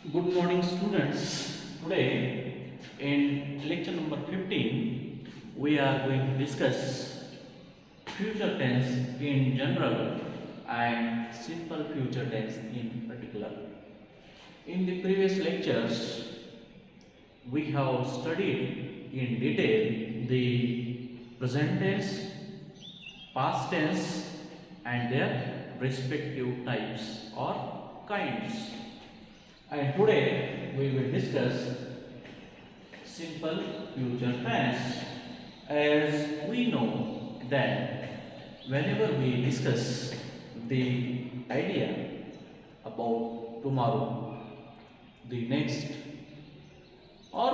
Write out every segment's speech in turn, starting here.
Good morning, students. Today, in lecture number 15, we are going to discuss future tense in general and simple future tense in particular. In the previous lectures, we have studied in detail the present tense, past tense, and their respective types or kinds. And today we will discuss simple future tense. As we know that whenever we discuss the idea about tomorrow, the next, or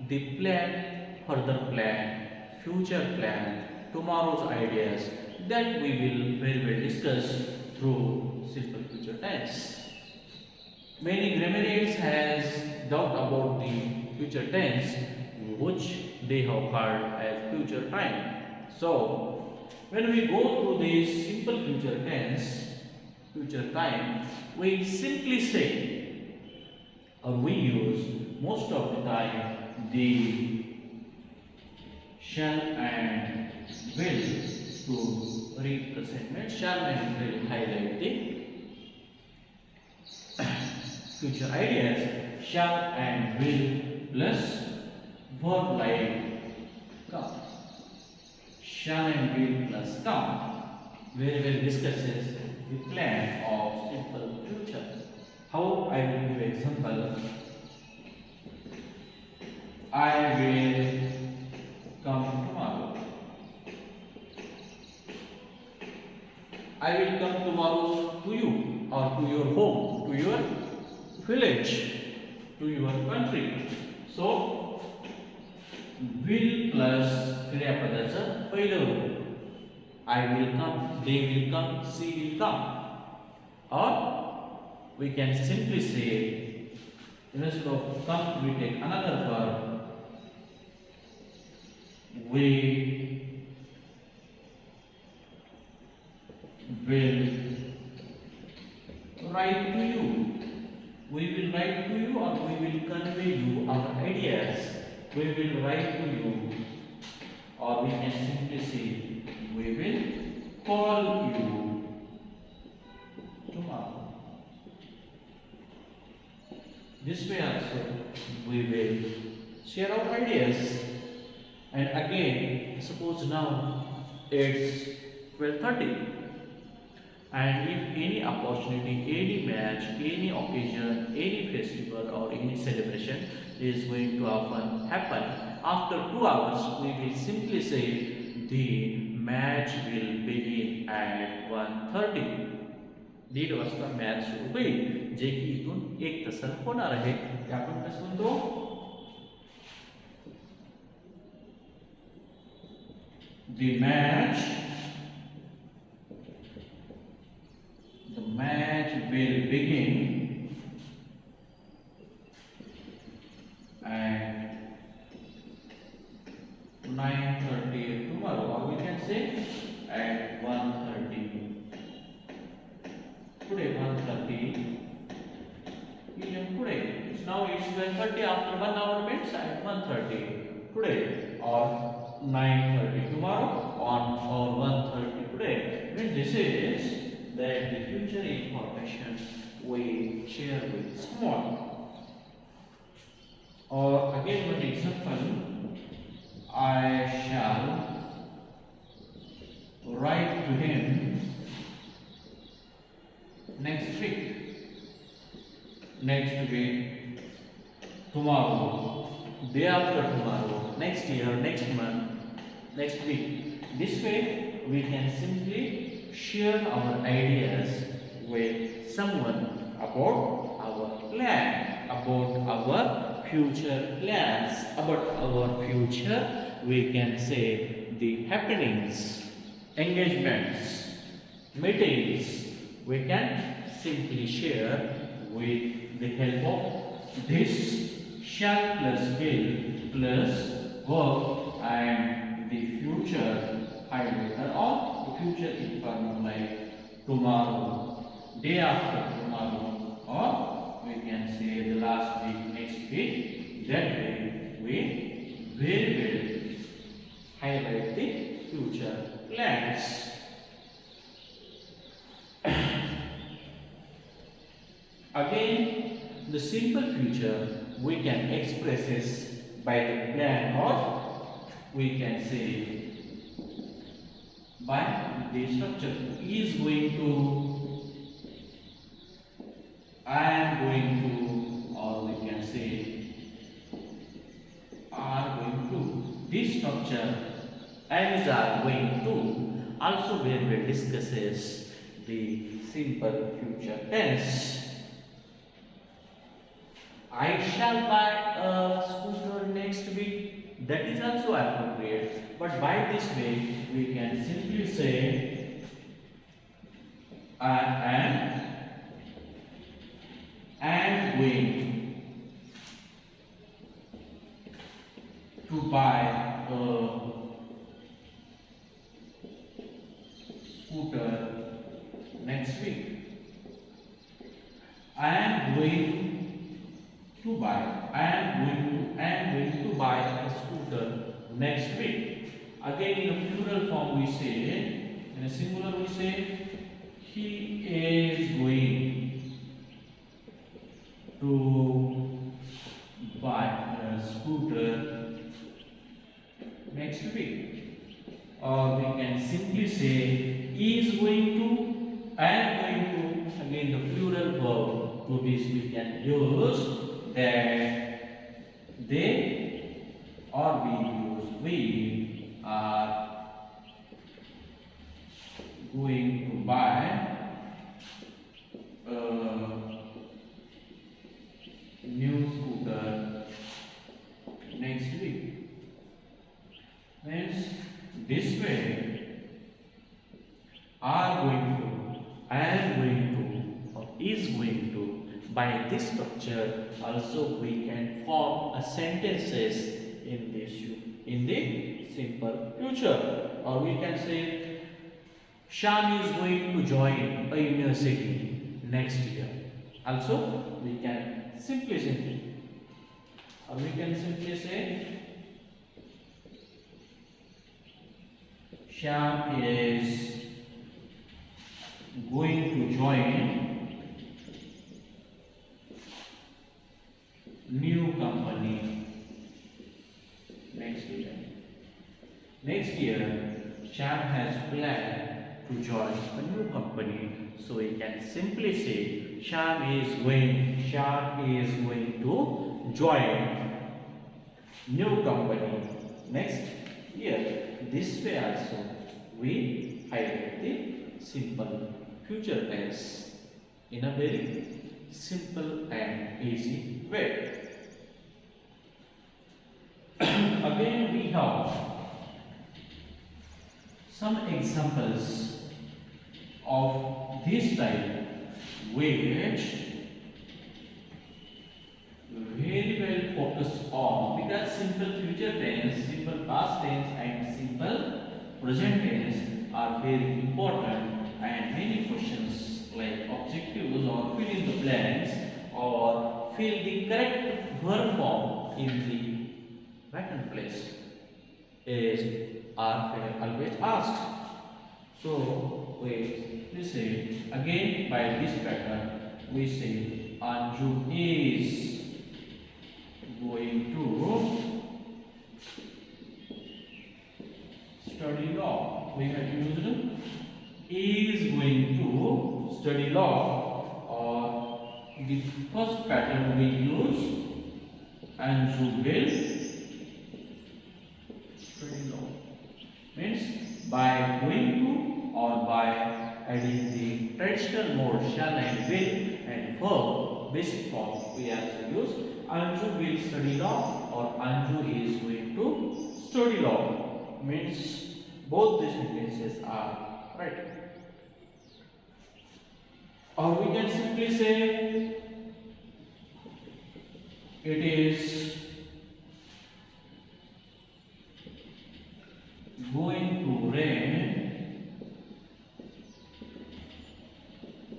the plan, further plan, future plan, tomorrow's ideas, that we will very well discuss through simple future tense. Many grammarians has doubt about the future tense, which they have called as future time. So, when we go through this simple future tense, future time, we simply say, or we use most of the time, the shall and will to represent. Shall and will highlight the future ideas. Shall and will plus verb like come. Shall and will plus come very well discusses the plan of simple future. How I will give example. I will come tomorrow. I will come tomorrow to you, or to your home, to your village, to your country. So, will plus kriya padacha पहिलं I will come, they will come, she will come. Or we can simply say, instead of come, we take another verb. We will write to you. We will write to you, or we will convey you our ideas. We will write to you, or we can simply say, we will call you tomorrow. This way also we will share our ideas. And again, suppose now it's 12:30. And if any opportunity, any match, any occasion, any festival or any celebration is going to often happen, after 2 hours we will simply say the match will begin at 1:30. 1:30 वाजता match सुरू होईल, जे की इथून 1 तासाला होणार आहे. ते आपण कसं म्हणतो? The match will begin at 9:30 tomorrow, or we can say at 1:30. Today 1:30 p.m. today. Now it's 12:30. After 1 hour means at 1:30 today, or 9:30 tomorrow, or 1:30 today. When this is that the future information we share with someone. Or again one example, I shall write to him next week, tomorrow, day after tomorrow, next year, next month, next week. This way we can simply share our ideas with someone about our plan, about our future plans, about our future, we can say the happenings, engagements, meetings, we can simply share with the help of this shall plus will plus verb and the future highlighter or future informal like tomorrow, day after tomorrow, or we we can say the last week, next week. That way we will highlight the future plans. Again, the simple future we can express is by the plan, or we can say by the structure. Is going to, I am going to, or we can say are going to. This structure and are going to also where we discusses the simple future tense. I shall buy a scooter next week. That is also appropriate. But by this way, we can simply say I am going to buy a scooter next week. I am going to buy a scooter next week. Again, in a plural form we say, in a singular we say, he is going to buy a scooter next week. Or we can simply say, is going to, am going to. Again, the plural verb to this we can use that they, or we use we are going to buy a new scooter next week. Means this way are going to, am going to, or is going to. By this structure also we can form a sentences in the simple future. Or we can say Sham is going to join a university next year. Also we can simply say, or we can simply say Sham is going to join new company next year. Next year, Sham has planned to join a new company. So we can simply say Sham is going to join new company next year. This way also we highlight the simple future tense in a very simple and easy way. Again, we have some examples of this type which very well focus on, because simple future tense, simple past tense and simple present tense are very important, and many questions like objectives or fill in the blanks or fill the correct verb form in the vacant place are always asked. So we say again by this pattern we say Anju is going to study law. We have used is going to study law, or the first pattern we use Anju will study law. Means by going to or by adding the traditional mode shall and will and verb basic form we also use Anju will study law or Anju is going to study law. Means both the sentences are right. Or we can simply say it is going to rain.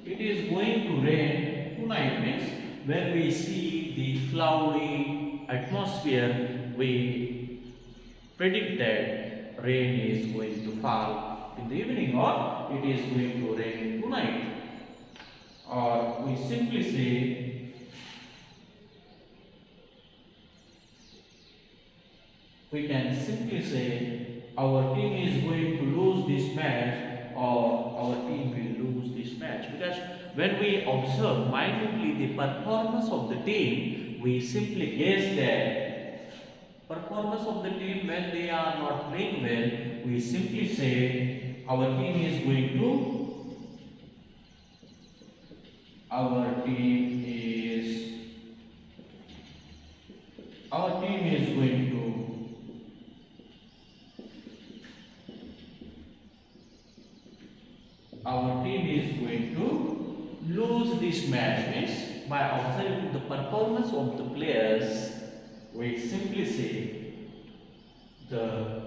It is going to rain tonight. Means when we see the cloudy atmosphere, we predict that rain is going to fall in the evening or it is going to rain tonight. Or we simply say, we can simply say our team is going to lose this match or our team will lose this match, because when we observe minutely the performance of the team, we simply guess that performance of the team when they are not playing well, we simply say our team is going to our team is going to lose this match. Means by observing the performance of the players, we simply say the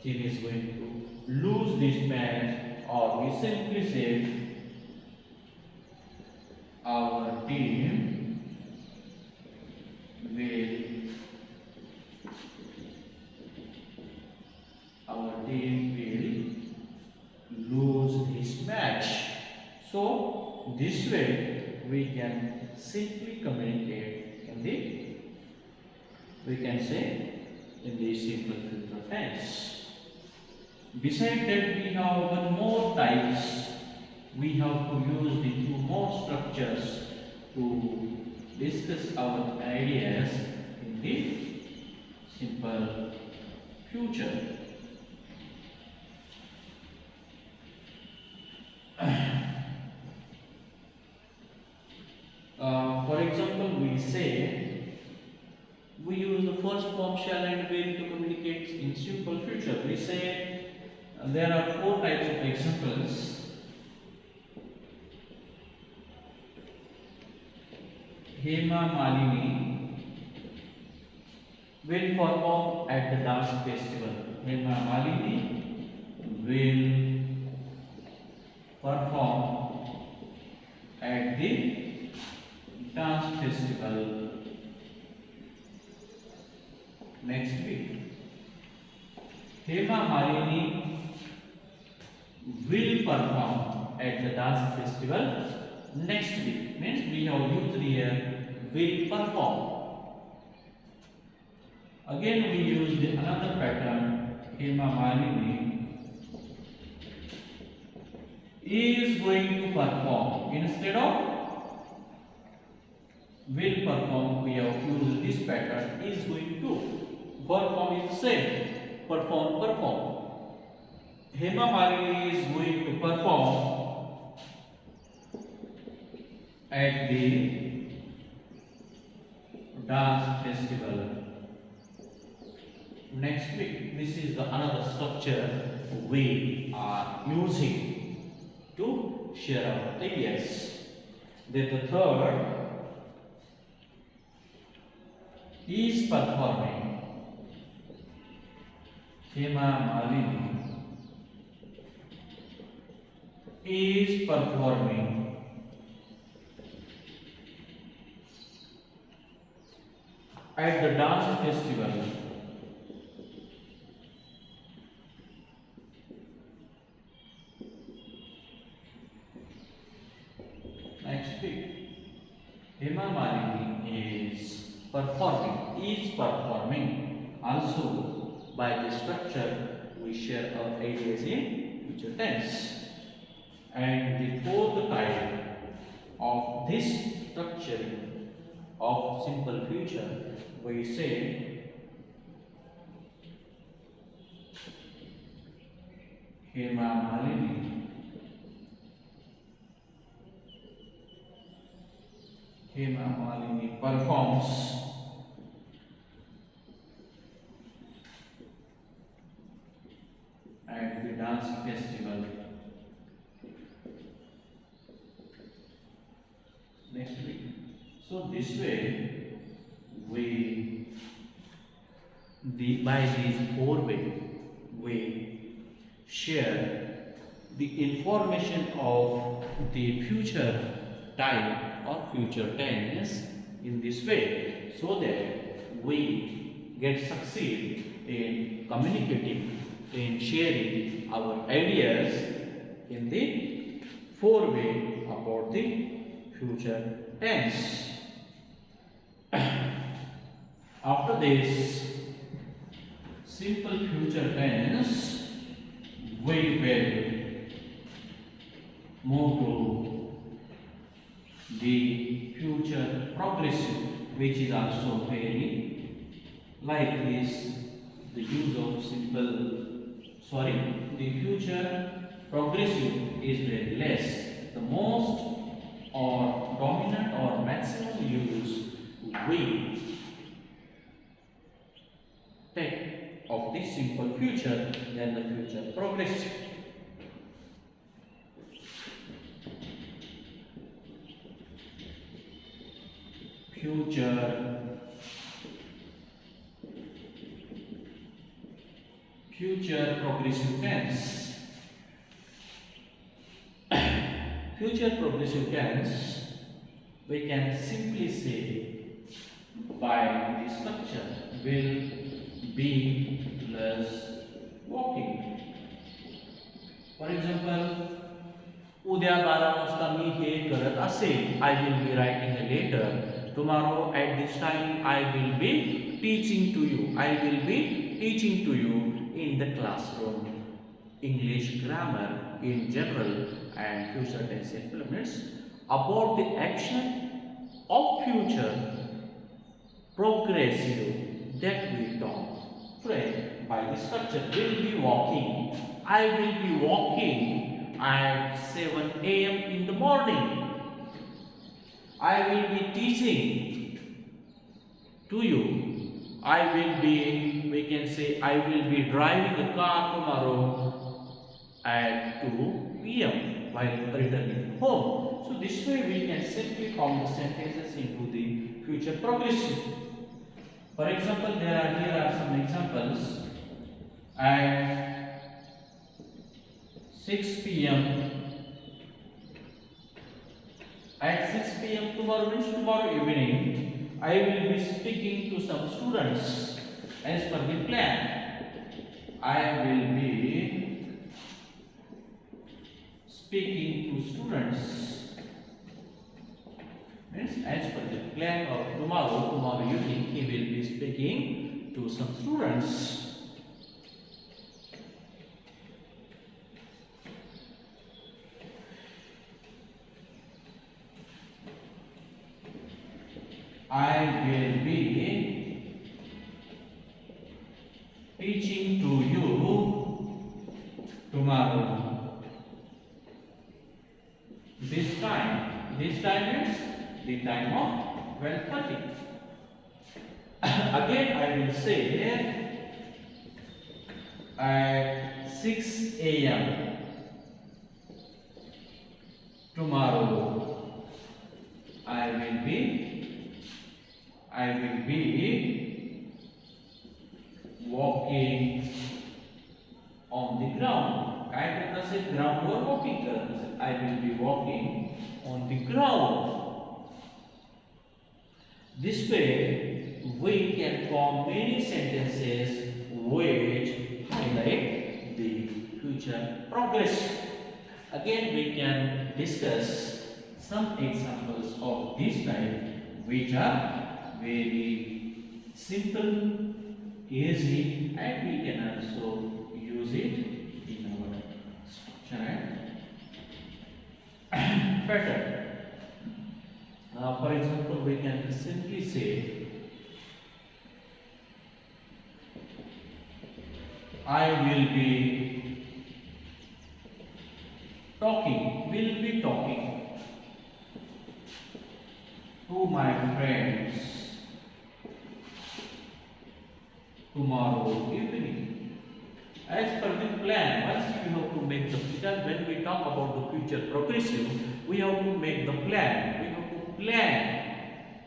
team is going to lose this match, or we simply say our team will lose this match. So this way we can simply communicate in the, we can say in the simple future tense. Besides that, we have one more types. We have to use the two more structures to discuss our ideas in the simple future. For example, we say we use the first form shall and will to communicate in simple future. We say there are four types of examples. Hema Malini will perform at the dance festival. Hema Malini will perform at the dance festival next week. Hema Malini will perform at the dance festival next week. Means we have used here will perform. Again we use the another pattern. Hema Malini is going to perform. Instead of will perform, we have used this pattern is going to. Perform is the same. Perform. Hema Malini is going to perform at the dance festival next week. This is the another structure we are using to share our ideas. Then the third is performing. Hema Malini is performing at the dance festival next week. Hema Malini is performing. Also, by this structure, we share our ideas in future tense. And the fourth type of this structure of simple future, we say Hema Malini performs at the dance festival next week. So this way by these four ways we share the information of the future time or future tense in this way so that we get succeed in communicating, in sharing our ideas in the four-way about the future tense. After this simple future tense, we will move to the future progressive, which is also very like this. The use of the future progressive is very less. The most or dominant or maximum use we take of the simple future than the future progressive. Future progressive tense. Future progressive tense, we can simply say by the structure will be plus walking. For example, उद्या 12 वाजता मी हे करत असेल. I will be writing a letter. Tomorrow at this time I will be teaching to you. I will be teaching to you in the classroom English grammar in general and future tense implements about the action of future progressive that we talk today. By the structure will be walking. I will be walking at 7 a.m. in the morning. I will be teaching to you. I will be, we can say, I will be driving a car tomorrow at 2 p.m. while returning home. So this way we can simply form the sentences into the future progressive. For example, here are some examples. At 6 p.m. At 6 p.m. tomorrow means tomorrow evening, I will be speaking to some students as per the plan. I will be speaking to students. Means as per the plan of tomorrow evening, he will be speaking to some students. I will be teaching to you tomorrow. This time means the time of 12:30. Again, I will say at 6 a.m. tomorrow. I will be walking on the ground. काय करत असेल ground वर walking करत असेल. I will be walking on the ground. This way we can form many sentences which highlight the future progress. Again, we can discuss some examples of this type which are very simple, easy, and we can also use it in our structure and pattern. For example, we can simply say, I will be talking to my friends tomorrow evening. As per the plan, once we have to make the, because when we talk about the future progressive, we have to make the plan. We have to plan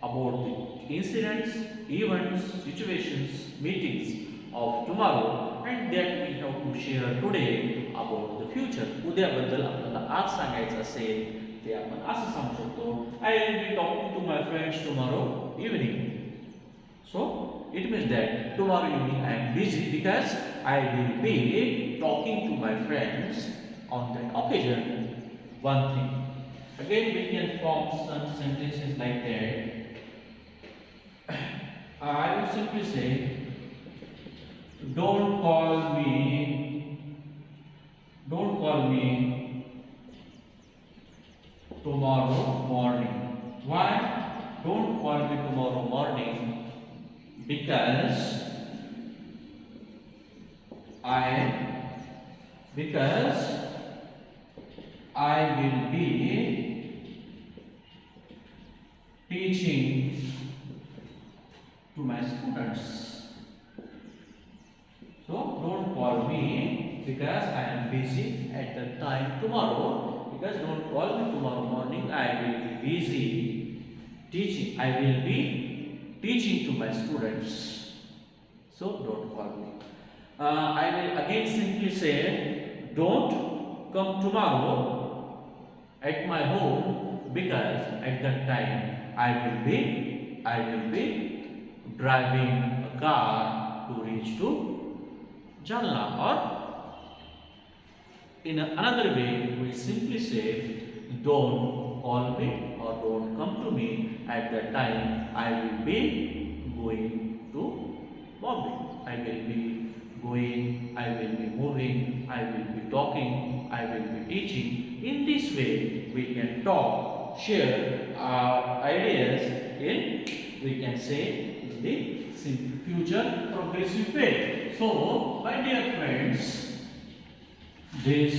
about the incidents, events, situations, meetings of tomorrow, and that we have to share today about the future. उद्याबद्दल आपल्याला आज सांगायचं असेल ते आपण असं सांगू शकतो, I will be talking to my friends tomorrow evening. So it means that tomorrow evening I am busy because I will be talking to my friends on that occasion. One thing. Again we can form some sentences like that. I will simply say, don't call me tomorrow morning. Why? Don't call me tomorrow morning because I because I will be teaching to my students. So don't call me because I am busy at the time tomorrow. Because don't call me tomorrow morning, I will be busy teaching. I will be teaching to my students. So don't call me. I will again simply say, don't come tomorrow at my home because at that time I will be driving a car to reach to Jalna. Or in another way, we simply say, don't call me or don't come to me at that time I will be going to Bombay. I will be going, I will be moving, I will be talking, I will be teaching. In this way, we can talk, share our ideas in, we can say, in the future progressive way. So, my dear friends, this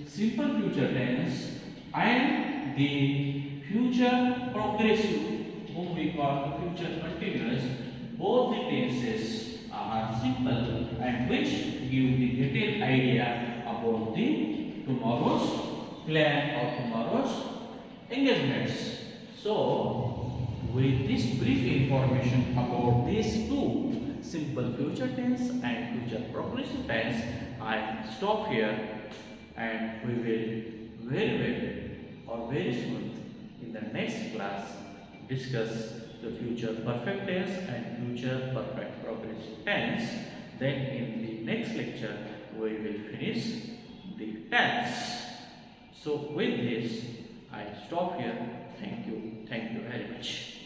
simple future tense and the future progressive, whom we call the future continuous, both the tenses are simple and which give the detailed idea about the tomorrow's plan or tomorrow's engagements. So, with this brief information about these two, simple future tense and future progressive tense, I stop here, and we will very soon in the next class discuss the future perfect tense and future perfect progressive tense. Then in the next lecture we will finish the tense. So with this I stop here. Thank you very much.